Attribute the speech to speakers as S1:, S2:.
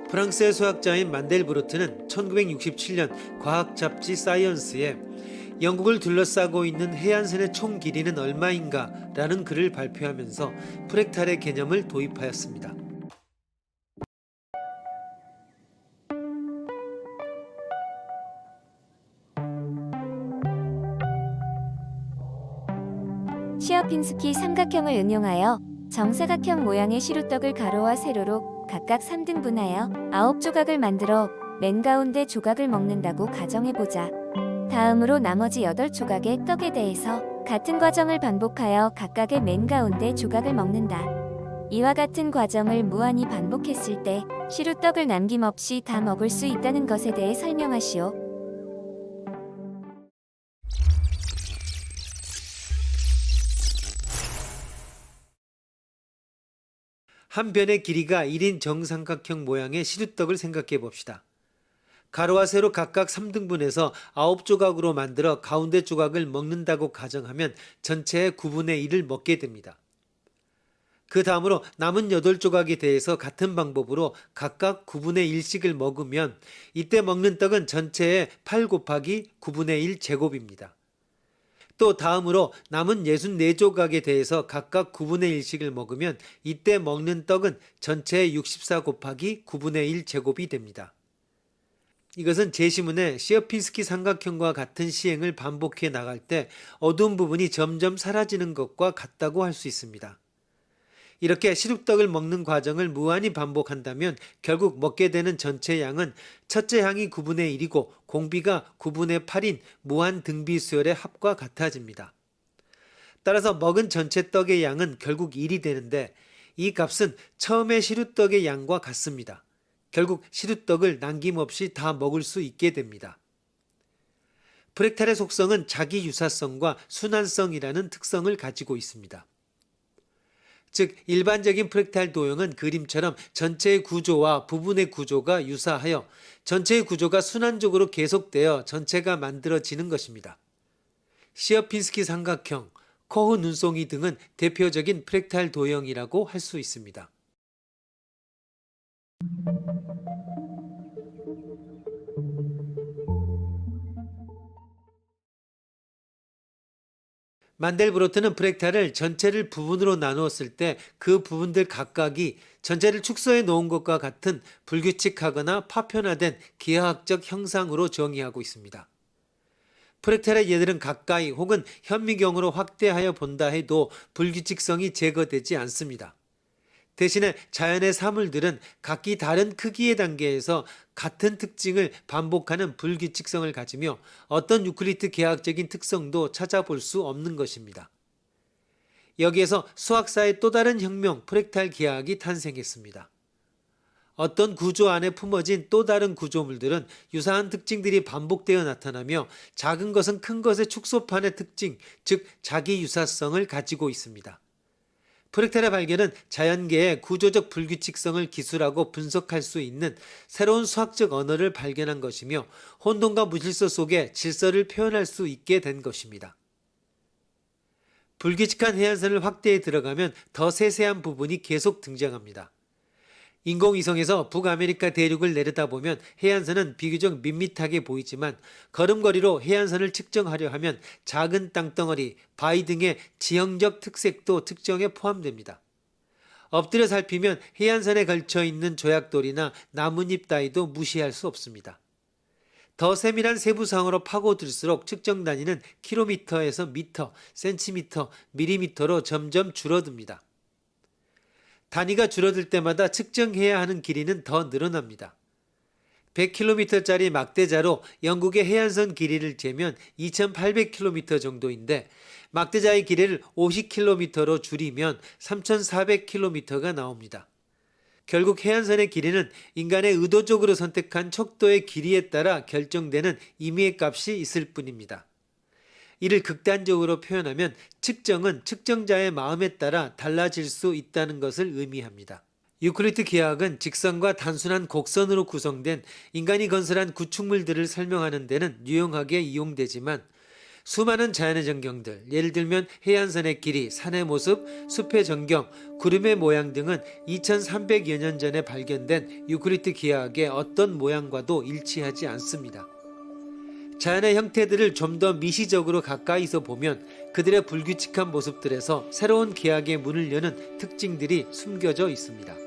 S1: 프랑스의 수학자인 만델브로트는 1967년 과학 잡지 사이언스에 영국을 둘러싸고 있는 해안선의 총 길이는 얼마인가 라는 글을 발표하면서 프랙탈의 개념을 도입하였습니다.
S2: 시어핀스키 삼각형을 응용하여 정사각형 모양의 시루떡을 가로와 세로로 각각 3등분하여 9조각을 만들어 맨 가운데 조각을 먹는다고 가정해보자. 다음으로 나머지 8조각의 떡에 대해서 같은 과정을 반복하여 각각의 맨 가운데 조각을 먹는다. 이와 같은 과정을 무한히 반복했을 때 시루떡을 남김없이 다 먹을 수 있다는 것에 대해 설명하시오.
S1: 한 변의 길이가 1인 정삼각형 모양의 시루떡을 생각해 봅시다. 가로와 세로 각각 3등분해서 9조각으로 만들어 가운데 조각을 먹는다고 가정하면 전체의 9분의 1을 먹게 됩니다. 그 다음으로 남은 8조각에 대해서 같은 방법으로 각각 9분의 1씩을 먹으면 이때 먹는 떡은 전체의 8 곱하기 9분의 1 제곱입니다. 또 다음으로 남은 64조각에 대해서 각각 9분의 1씩을 먹으면 이때 먹는 떡은 전체의 64 곱하기 9분의 1 제곱이 됩니다. 이것은 제시문의 시어핀스키 삼각형과 같은 시행을 반복해 나갈 때 어두운 부분이 점점 사라지는 것과 같다고 할 수 있습니다. 이렇게 시루떡을 먹는 과정을 무한히 반복한다면 결국 먹게 되는 전체 양은 첫째 항이 9분의 1이고 공비가 9분의 8인 무한 등비수열의 합과 같아집니다. 따라서 먹은 전체 떡의 양은 결국 1이 되는데 이 값은 처음의 시루떡의 양과 같습니다. 결국 시루떡을 남김없이 다 먹을 수 있게 됩니다. 프랙탈의 속성은 자기 유사성과 순환성이라는 특성을 가지고 있습니다. 즉 일반적인 프랙탈 도형은 그림처럼 전체의 구조와 부분의 구조가 유사하여 전체의 구조가 순환적으로 계속되어 전체가 만들어지는 것입니다. 시어핀스키 삼각형, 코흐 눈송이 등은 대표적인 프랙탈 도형이라고 할 수 있습니다. 만델브로트는 프랙탈을 전체를 부분으로 나누었을 때 그 부분들 각각이 전체를 축소해 놓은 것과 같은 불규칙하거나 파편화된 기하학적 형상으로 정의하고 있습니다. 프랙탈의 예들은 가까이 혹은 현미경으로 확대하여 본다 해도 불규칙성이 제거되지 않습니다. 대신에 자연의 사물들은 각기 다른 크기의 단계에서 같은 특징을 반복하는 불규칙성을 가지며 어떤 유클리드 계학적인 특성도 찾아볼 수 없는 것입니다. 여기에서 수학사의 또 다른 혁명 프랙탈 계학이 탄생했습니다. 어떤 구조 안에 품어진 또 다른 구조물들은 유사한 특징들이 반복되어 나타나며 작은 것은 큰 것의 축소판의 특징, 즉 자기 유사성을 가지고 있습니다. 프랙탈의 발견은 자연계의 구조적 불규칙성을 기술하고 분석할 수 있는 새로운 수학적 언어를 발견한 것이며 혼돈과 무질서 속에 질서를 표현할 수 있게 된 것입니다. 불규칙한 해안선을 확대해 들어가면 더 세세한 부분이 계속 등장합니다. 인공위성에서 북아메리카 대륙을 내려다보면 해안선은 비교적 밋밋하게 보이지만 걸음걸이로 해안선을 측정하려 하면 작은 땅덩어리, 바위 등의 지형적 특색도 측정에 포함됩니다. 엎드려 살피면 해안선에 걸쳐 있는 조약돌이나 나뭇잎 따위도 무시할 수 없습니다. 더 세밀한 세부사항으로 파고들수록 측정 단위는 킬로미터에서 미터, 센티미터, 밀리미터로 점점 줄어듭니다. 단위가 줄어들 때마다 측정해야 하는 길이는 더 늘어납니다. 100km짜리 막대자로 영국의 해안선 길이를 재면 2800km 정도인데 막대자의 길이를 50km로 줄이면 3400km가 나옵니다. 결국 해안선의 길이는 인간의 의도적으로 선택한 척도의 길이에 따라 결정되는 임의의 값이 있을 뿐입니다. 이를 극단적으로 표현하면 측정은 측정자의 마음에 따라 달라질 수 있다는 것을 의미합니다. 유클리드 기하학은 직선과 단순한 곡선으로 구성된 인간이 건설한 구축물들을 설명하는 데는 유용하게 이용되지만 수많은 자연의 전경들, 예를 들면 해안선의 길이, 산의 모습, 숲의 전경, 구름의 모양 등은 2300여 년 전에 발견된 유클리드 기하학의 어떤 모양과도 일치하지 않습니다. 자연의 형태들을 좀 더 미시적으로 가까이서 보면 그들의 불규칙한 모습들에서 새로운 기하학의 문을 여는 특징들이 숨겨져 있습니다.